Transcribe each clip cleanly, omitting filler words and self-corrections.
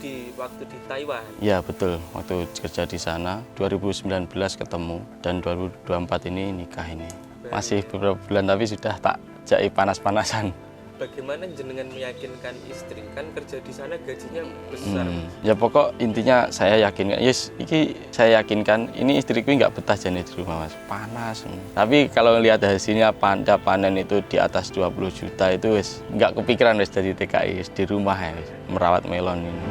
di waktu di Taiwan. Iya betul, waktu kerja di sana 2019 ketemu dan 2024 ini nikah ini. Masih beberapa bulan tapi sudah tak jai panas-panasan. Bagaimana jenengan meyakinkan istri? Kan kerja di sana gajinya besar. Ya pokok intinya saya yakin, saya yakinkan ini istriku nggak betah jadi di rumah mas, panas. Tapi kalau lihat hasilnya panen itu di atas 20 juta itu wis nggak kepikiran wis dari TKI di rumah ya wis, merawat melon ini.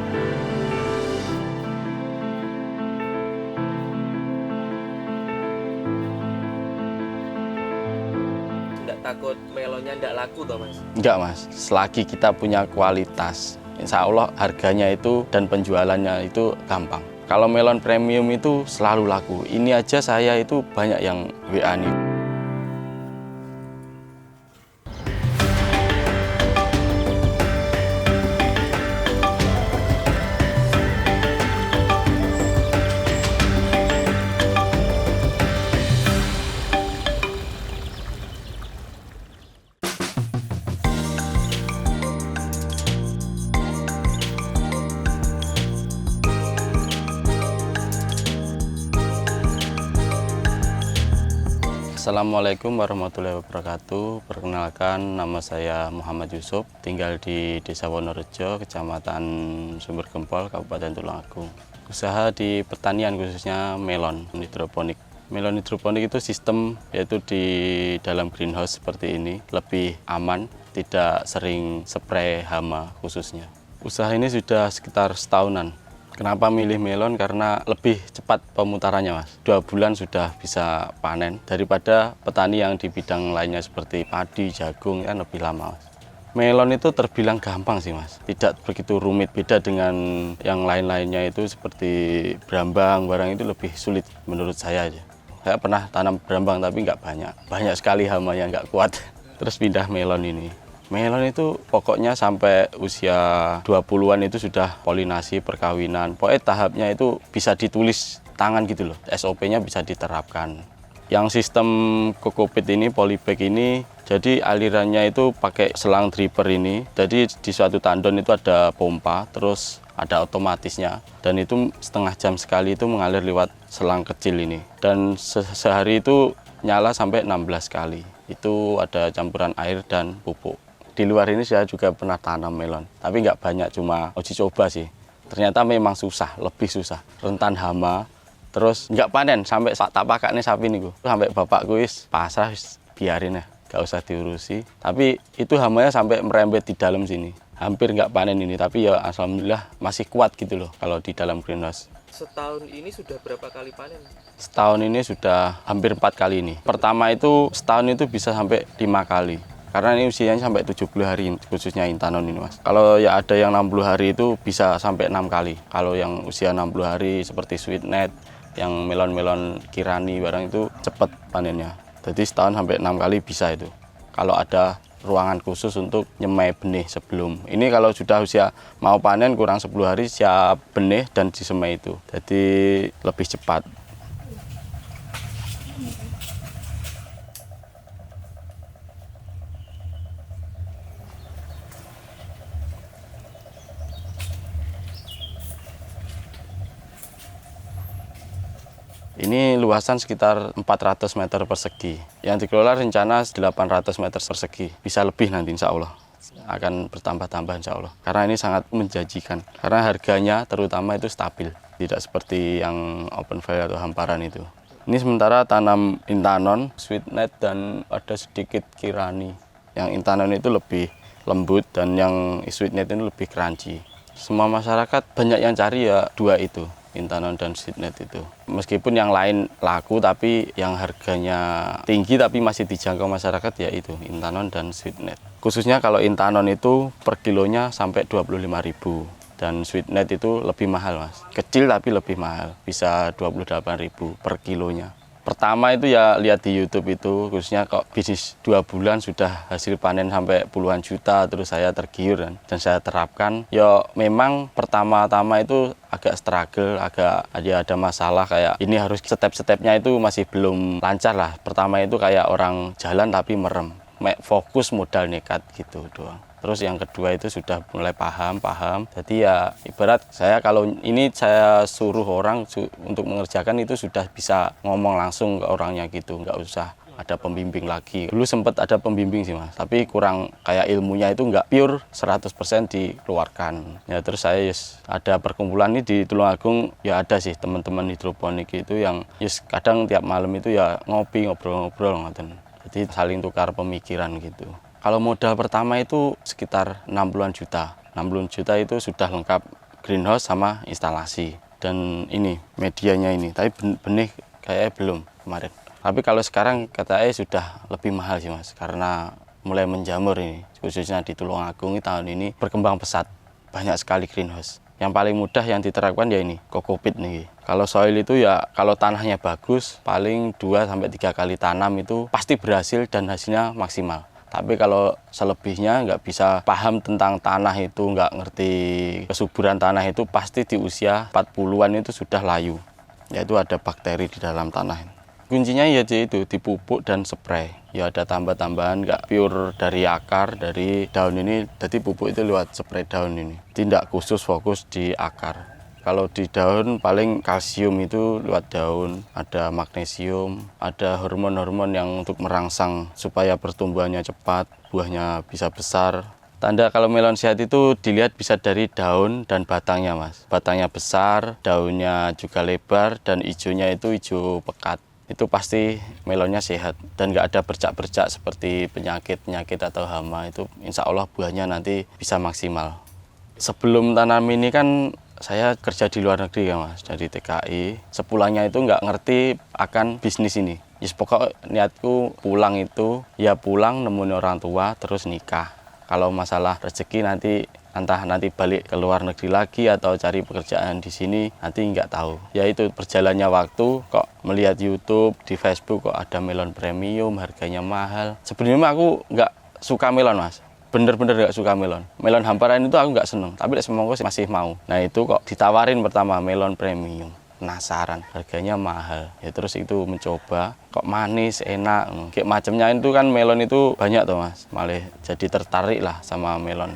Takut melonnya ndak laku toh mas? Enggak mas, selagi kita punya kualitas, insya Allah harganya itu dan penjualannya itu gampang. Kalau melon premium itu selalu laku. Ini aja saya itu banyak yang WA nih. Assalamualaikum warahmatullahi wabarakatuh. Perkenalkan, nama saya Muhammad Yusuf, tinggal di Desa Wonorejo, Kecamatan Sumber Gempol, Kabupaten Tulungagung. Usaha di pertanian khususnya melon hidroponik. Melon hidroponik itu sistem yaitu di dalam greenhouse seperti ini, lebih aman, tidak sering spray hama khususnya. Usaha ini sudah sekitar setahunan. Kenapa milih melon? Karena lebih cepat pemutarannya mas. 2 bulan sudah bisa panen daripada petani yang di bidang lainnya seperti padi, jagung kan lebih lama mas. Melon itu terbilang gampang sih mas, tidak begitu rumit. Beda dengan yang lain-lainnya itu seperti berambang, barang itu lebih sulit menurut saya aja. Saya pernah tanam berambang tapi nggak banyak. Banyak sekali hamanya nggak kuat. Terus pindah melon ini. Melon itu pokoknya sampai usia 20-an itu sudah polinasi, perkawinan. Pokoknya tahapnya itu bisa ditulis tangan gitu loh. SOP-nya bisa diterapkan. Yang sistem kokopit ini, polybag ini, jadi alirannya itu pakai selang dripper ini. Jadi di suatu tandon itu ada pompa, terus ada otomatisnya. Dan itu setengah jam sekali itu mengalir lewat selang kecil ini. Dan sehari itu nyala sampai 16 kali. Itu ada campuran air dan pupuk. Di luar ini saya juga pernah tanam melon, tapi nggak banyak, cuma uji coba sih. Ternyata memang susah, lebih susah. Rentan hama, terus nggak panen, sampai tak pakaknya sapi nih. Sampai bapakku pasrah, biarin ya, nggak usah diurusi. Tapi itu hamanya sampai merembet di dalam sini. Hampir nggak panen ini, tapi ya alhamdulillah masih kuat gitu loh kalau di dalam greenhouse. Setahun ini sudah berapa kali panen? Setahun ini sudah hampir 4 kali ini. Pertama itu setahun itu bisa sampai 5 kali. Karena ini usianya sampai 70 hari, khususnya intanon ini mas. Kalau ya ada yang 60 hari itu bisa sampai 6 kali. Kalau yang usia 60 hari seperti sweetnet, yang melon-melon kirani barang itu cepat panennya. Jadi setahun sampai 6 kali bisa itu. Kalau ada ruangan khusus untuk nyemai benih sebelum. Ini kalau sudah usia mau panen kurang 10 hari siap benih dan disemai itu. Jadi lebih cepat. Ini luasan sekitar 400 meter persegi. Yang dikelola rencana 800 meter persegi. Bisa lebih nanti insya Allah. Akan bertambah-tambah insya Allah. Karena ini sangat menjanjikan. Karena harganya terutama itu stabil. Tidak seperti yang open file atau hamparan itu. Ini sementara tanam intanon, sweetnet, dan ada sedikit kirani. Yang intanon itu lebih lembut dan yang sweetnet itu lebih crunchy. Semua masyarakat banyak yang cari ya 2 itu. Intanon dan sweetnet itu. Meskipun yang lain laku tapi yang harganya tinggi tapi masih dijangkau masyarakat ya itu intanon dan sweetnet. Khususnya kalau intanon itu per kilonya sampai 25.000 dan sweetnet itu lebih mahal mas. Kecil tapi lebih mahal, bisa 28.000 per kilonya. Pertama itu ya lihat di YouTube itu, khususnya kok bisnis 2 bulan sudah hasil panen sampai puluhan juta, terus saya tergiur dan saya terapkan. Ya memang pertama-tama itu agak struggle, agak ada masalah kayak ini harus step-stepnya itu masih belum lancar lah. Pertama itu kayak orang jalan tapi merem, fokus modal nekat gitu doang. Terus yang kedua itu sudah mulai paham. Jadi ya ibarat saya kalau ini saya suruh orang untuk mengerjakan itu sudah bisa ngomong langsung ke orangnya gitu, nggak usah ada pembimbing lagi. Dulu sempat ada pembimbing sih Mas, tapi kurang kayak ilmunya itu nggak pure 100% dikeluarkan. Ya terus saya ada perkumpulan ini di Tulungagung, ya ada sih teman-teman hidroponik itu yang kadang tiap malam itu ya ngopi, ngobrol-ngobrol ngoten. Jadi saling tukar pemikiran gitu. Kalau modal pertama itu sekitar 60-an juta. 60 juta itu sudah lengkap greenhouse sama instalasi. Dan ini medianya ini, tapi benih kayaknya belum kemarin. Tapi kalau sekarang katanya sudah lebih mahal sih Mas, karena mulai menjamur ini, khususnya di Tulungagung tahun ini berkembang pesat, banyak sekali greenhouse. Yang paling mudah yang diterapkan ya ini, kokopit nih. Kalau soil itu ya kalau tanahnya bagus, paling 2-3 kali tanam itu pasti berhasil dan hasilnya maksimal. Tapi kalau selebihnya nggak bisa paham tentang tanah itu, nggak ngerti kesuburan tanah itu, pasti di usia 40-an itu sudah layu. Yaitu ada bakteri di dalam tanah. Kuncinya ya itu dipupuk dan spray. Ya ada tambah-tambahan nggak pure dari akar, dari daun ini. Jadi pupuk itu lewat spray daun ini. Tidak khusus fokus di akar. Kalau di daun paling kalsium itu lewat daun, ada magnesium, ada hormon-hormon yang untuk merangsang supaya pertumbuhannya cepat, buahnya bisa besar. Tanda kalau melon sehat itu dilihat bisa dari daun dan batangnya Mas. Batangnya besar, daunnya juga lebar, dan hijaunya itu hijau pekat. Itu pasti melonnya sehat dan nggak ada bercak-bercak seperti penyakit atau hama. Itu insya Allah buahnya nanti bisa maksimal. Sebelum tanam ini kan saya kerja di luar negeri ya Mas, dari TKI. Sepulangnya itu nggak ngerti akan bisnis ini. Pokok niatku pulang itu ya pulang nemuin orang tua terus nikah. Kalau masalah rezeki nanti entah nanti balik ke luar negeri lagi atau cari pekerjaan di sini, nanti nggak tahu. Ya itu perjalannya waktu, kok melihat YouTube, di Facebook kok ada melon premium, harganya mahal. Sebenarnya aku nggak suka melon Mas, bener-bener nggak suka melon. Melon hamparan itu aku nggak seneng, tapi semongko masih mau. Nah itu kok ditawarin pertama melon premium. Penasaran, harganya mahal. Ya terus itu mencoba, kok manis, enak. Kayak macamnya itu kan melon itu banyak tuh Mas, malah jadi tertarik lah sama melon.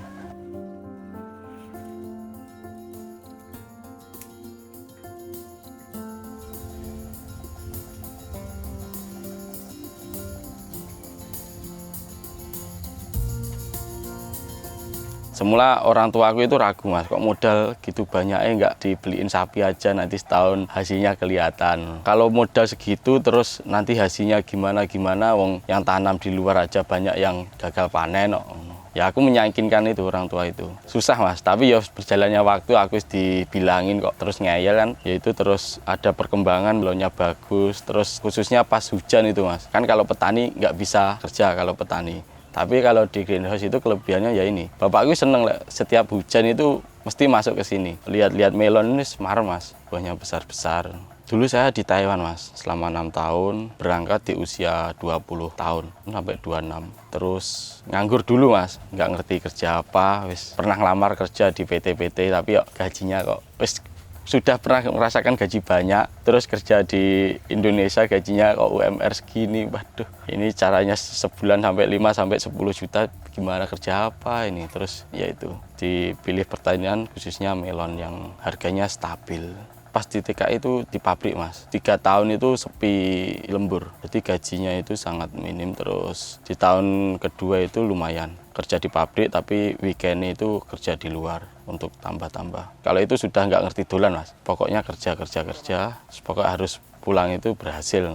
Semula orang tua aku itu ragu Mas, kok modal gitu banyaknya nggak dibeliin sapi aja nanti setahun hasilnya kelihatan. Kalau modal segitu terus nanti hasilnya gimana, wong yang tanam di luar aja banyak yang gagal panen. Ya aku meyakinkan itu orang tua itu. Susah Mas, tapi ya berjalannya waktu aku dibilangin kok terus ngeyel kan. Ya itu terus ada perkembangan, melonnya bagus, terus khususnya pas hujan itu Mas. Kan kalau petani nggak bisa kerja kalau petani. Tapi kalau di greenhouse itu kelebihannya ya ini. Bapakku seneng setiap hujan itu mesti masuk ke sini. Lihat-lihat melon ini semar Mas, buahnya besar-besar. Dulu saya di Taiwan Mas, selama 6 tahun, berangkat di usia 20 tahun sampai 26. Terus nganggur dulu Mas, nggak ngerti kerja apa, pernah ngelamar kerja di PT-PT tapi gajinya kok sudah pernah merasakan gaji banyak, terus kerja di Indonesia gajinya kok UMR segini, waduh ini caranya sebulan sampai 5-10 juta, gimana kerja apa ini. Terus ya itu dipilih pertanian khususnya melon yang harganya stabil. Pas di TKI itu di pabrik Mas, 3 tahun itu sepi lembur, jadi gajinya itu sangat minim. Terus di tahun kedua itu lumayan, kerja di pabrik tapi weekend itu kerja di luar untuk tambah-tambah. Kalau itu sudah nggak ngerti dolan Mas, pokoknya kerja, pokoknya harus pulang itu berhasil.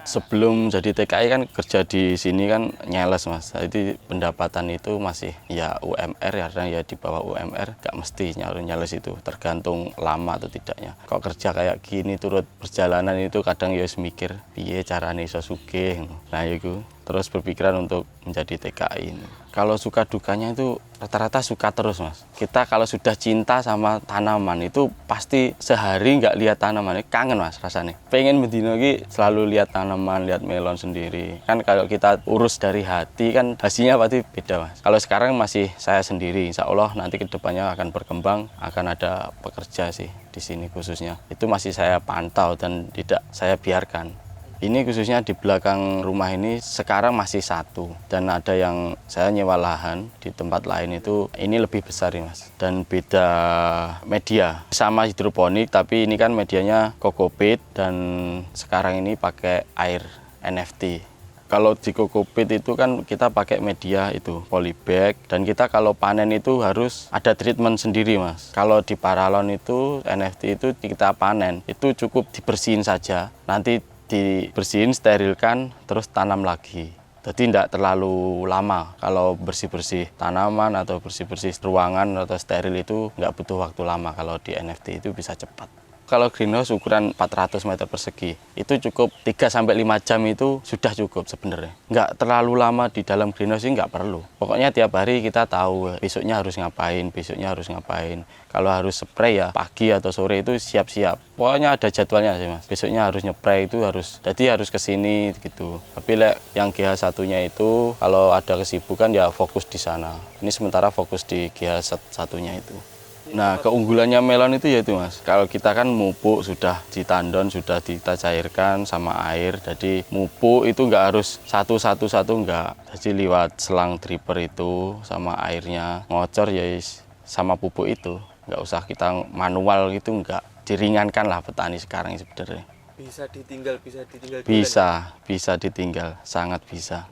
Sebelum jadi TKI kan kerja di sini kan nyeles Mas, jadi pendapatan itu masih ya UMR ya, karena ya di bawah UMR nggak mesti nyeles itu, tergantung lama atau tidaknya. Kok kerja kayak gini turut perjalanan itu kadang ya mikir piye carane iso sugih. Nah itu terus berpikiran untuk menjadi TKI ini. Kalau suka dukanya itu rata-rata suka terus Mas. Kita kalau sudah cinta sama tanaman itu pasti sehari nggak lihat tanaman, kangen Mas rasanya. Pengen bendino lagi selalu lihat tanaman, lihat melon sendiri. Kan kalau kita urus dari hati kan hasilnya pasti beda Mas. Kalau sekarang masih saya sendiri, insya Allah nanti kedepannya akan berkembang, akan ada pekerja sih di sini khususnya. Itu masih saya pantau dan tidak saya biarkan. Ini khususnya di belakang rumah ini sekarang masih satu, dan ada yang saya nyewa lahan di tempat lain itu ini lebih besar ya Mas. Dan beda media, sama hidroponik tapi ini kan medianya kokopit dan sekarang ini pakai air NFT. Kalau di kokopit itu kan kita pakai media itu polybag, dan kita kalau panen itu harus ada treatment sendiri Mas. Kalau di paralon itu NFT itu kita panen itu cukup dibersihin saja, nanti dibersihin, sterilkan, terus tanam lagi. Jadi tidak terlalu lama. Kalau bersih-bersih tanaman atau bersih-bersih ruangan atau steril itu nggak butuh waktu lama. Kalau di NFT itu bisa cepat. Kalau greenhouse ukuran 400 meter persegi itu cukup 3-5 jam itu sudah cukup sebenarnya. Nggak terlalu lama di dalam greenhouse ini nggak perlu. Pokoknya tiap hari kita tahu besoknya harus ngapain, besoknya harus ngapain. Kalau harus spray ya pagi atau sore itu siap-siap. Pokoknya ada jadwalnya sih Mas. Besoknya harus nyepray itu jadi harus kesini gitu. Tapi yang GH satunya itu kalau ada kesibukan ya fokus di sana. Ini sementara fokus di GH satunya itu. Nah, keunggulannya melon itu yaitu Mas, kalau kita kan mupuk sudah ditandon, sudah kita cairkan sama air, jadi mupuk itu nggak harus satu-satu nggak, jadi lewat selang dripper itu sama airnya, ngocor ya sama pupuk itu, nggak usah kita manual gitu, nggak, diringankan lah petani sekarang sebenarnya. Bisa ditinggal Bisa ditinggal, sangat bisa.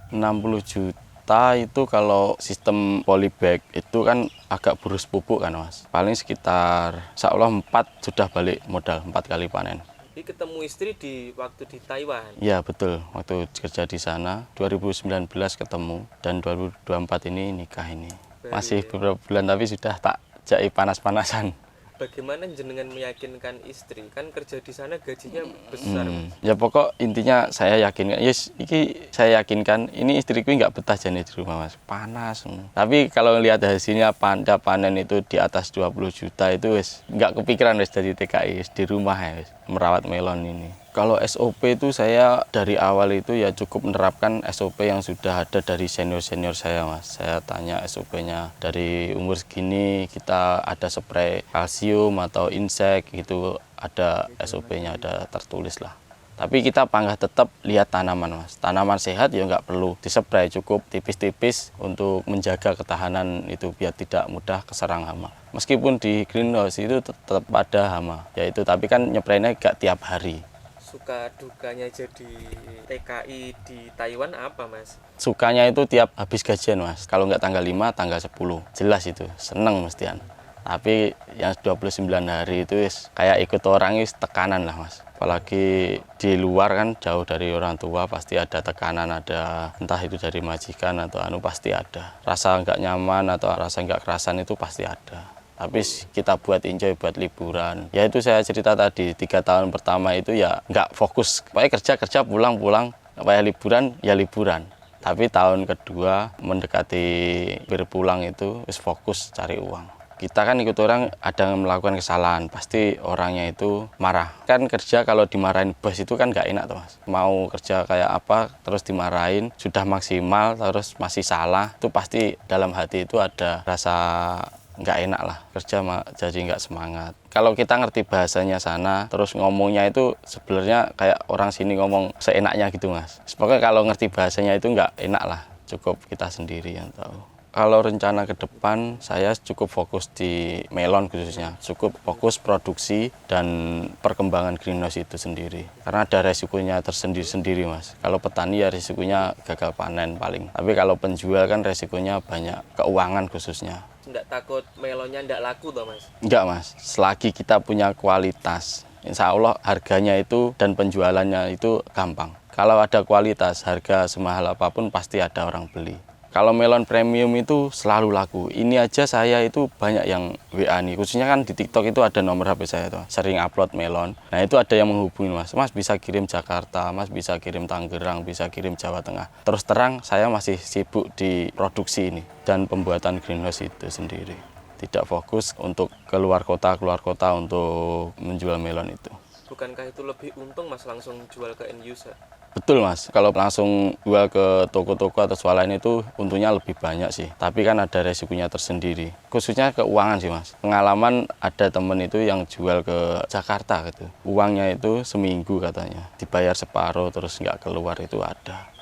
60 juta itu kalau sistem polybag itu kan agak boros pupuk kan Mas. Paling sekitar insya Allah 4 sudah balik modal, 4 kali panen. Jadi ketemu istri waktu di Taiwan? Iya betul, waktu kerja di sana 2019 ketemu dan 2024 ini nikah ini. Masih beberapa bulan tapi sudah tak jai panas-panasan. Bagaimana jenengan meyakinkan istri? Kan kerja di sana gajinya besar. Ya pokok intinya saya yakinkan, saya yakinkan ini istriku nggak betah jadi di rumah Mas, panas. Tapi kalau lihat hasilnya panen itu di atas 20 juta itu nggak kepikiran dari TKI di rumah ya merawat melon ini. Kalau SOP itu saya dari awal itu ya cukup menerapkan SOP yang sudah ada dari senior-senior saya Mas. Saya tanya SOP-nya dari umur segini kita ada spray kalsium atau insek gitu, ada SOP-nya, ada tertulis lah. Tapi kita panggah tetap lihat tanaman Mas. Tanaman sehat ya nggak perlu dispray, cukup tipis-tipis untuk menjaga ketahanan itu biar tidak mudah keserang hama. Meskipun di greenhouse itu tetap ada hama, yaitu tapi kan nyepraynya nggak tiap hari. Suka dukanya jadi TKI di Taiwan apa Mas? Sukanya itu tiap habis gajian Mas, kalau nggak tanggal 5, tanggal 10, jelas itu, seneng mestian. Tapi yang 29 hari itu kayak ikut orang itu tekanan lah Mas. Apalagi di luar kan jauh dari orang tua pasti ada tekanan, ada entah itu dari majikan atau pasti ada. Rasa nggak nyaman atau rasa nggak kerasan itu pasti ada. Tapi kita buat enjoy, buat liburan. Ya itu saya cerita tadi, 3 tahun pertama itu ya nggak fokus. Pokoknya kerja, pulang. Kayak liburan, ya liburan. Tapi tahun kedua mendekati berpulang itu fokus cari uang. Kita kan ikut orang ada yang melakukan kesalahan, pasti orangnya itu marah. Kan kerja kalau dimarahin bos itu kan nggak enak tuh Mas. Mau kerja kayak apa terus dimarahin, sudah maksimal terus masih salah, itu pasti dalam hati itu ada rasa nggak enak lah, kerja jadi nggak semangat. Kalau kita ngerti bahasanya sana, terus ngomongnya itu sebenarnya kayak orang sini ngomong seenaknya gitu Mas. Pokoknya kalau ngerti bahasanya itu nggak enak lah, cukup kita sendiri yang tahu. Kalau rencana ke depan, saya cukup fokus di melon khususnya, cukup fokus produksi dan perkembangan greenhouse itu sendiri. Karena ada resikonya tersendiri-sendiri Mas. Kalau petani ya resikonya gagal panen paling. Tapi kalau penjual kan resikonya banyak, keuangan khususnya. Nggak takut melonnya nggak laku toh Mas? Enggak Mas, selagi kita punya kualitas, insya Allah harganya itu dan penjualannya itu gampang. Kalau ada kualitas, harga semahal apapun pasti ada orang beli. Kalau melon premium itu selalu laku. Ini aja saya itu banyak yang WA nih. Khususnya kan di TikTok itu ada nomor HP saya tuh. Sering upload melon. Nah itu ada yang menghubungi Mas. Mas bisa kirim Jakarta, Mas bisa kirim Tangerang, bisa kirim Jawa Tengah. Terus terang saya masih sibuk di produksi ini dan pembuatan greenhouse itu sendiri. Tidak fokus untuk keluar kota untuk menjual melon itu. bukankah itu lebih untung Mas langsung jual ke end user? Betul Mas, kalau langsung jual ke toko-toko atau swalayan itu untungnya lebih banyak sih. Tapi kan ada resikonya tersendiri, khususnya keuangan sih Mas. Pengalaman ada temen itu yang jual ke Jakarta gitu. Uangnya itu seminggu katanya, dibayar separuh terus nggak keluar itu ada.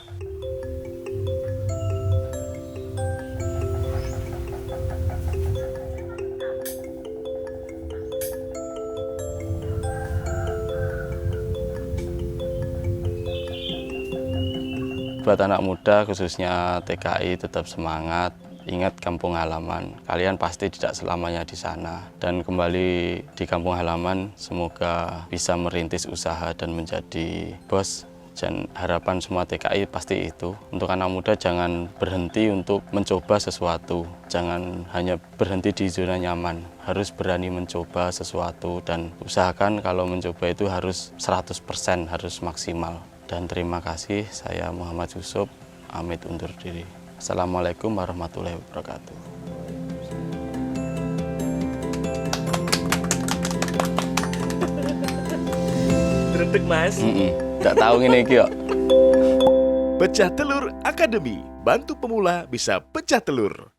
Buat anak muda khususnya TKI tetap semangat, ingat kampung halaman. Kalian pasti tidak selamanya di sana. Dan kembali di kampung halaman semoga bisa merintis usaha dan menjadi bos. Dan harapan semua TKI pasti itu. Untuk anak muda jangan berhenti untuk mencoba sesuatu. Jangan hanya berhenti di zona nyaman. Harus berani mencoba sesuatu dan usahakan kalau mencoba itu harus 100%, harus maksimal. Dan terima kasih, saya Muhammad Yusuf, pamit undur diri. Assalamualaikum warahmatullahi wabarakatuh. Dredeg Mas. Nggak tahu ini kyo. Pecah Telur Academy, bantu pemula bisa pecah telur.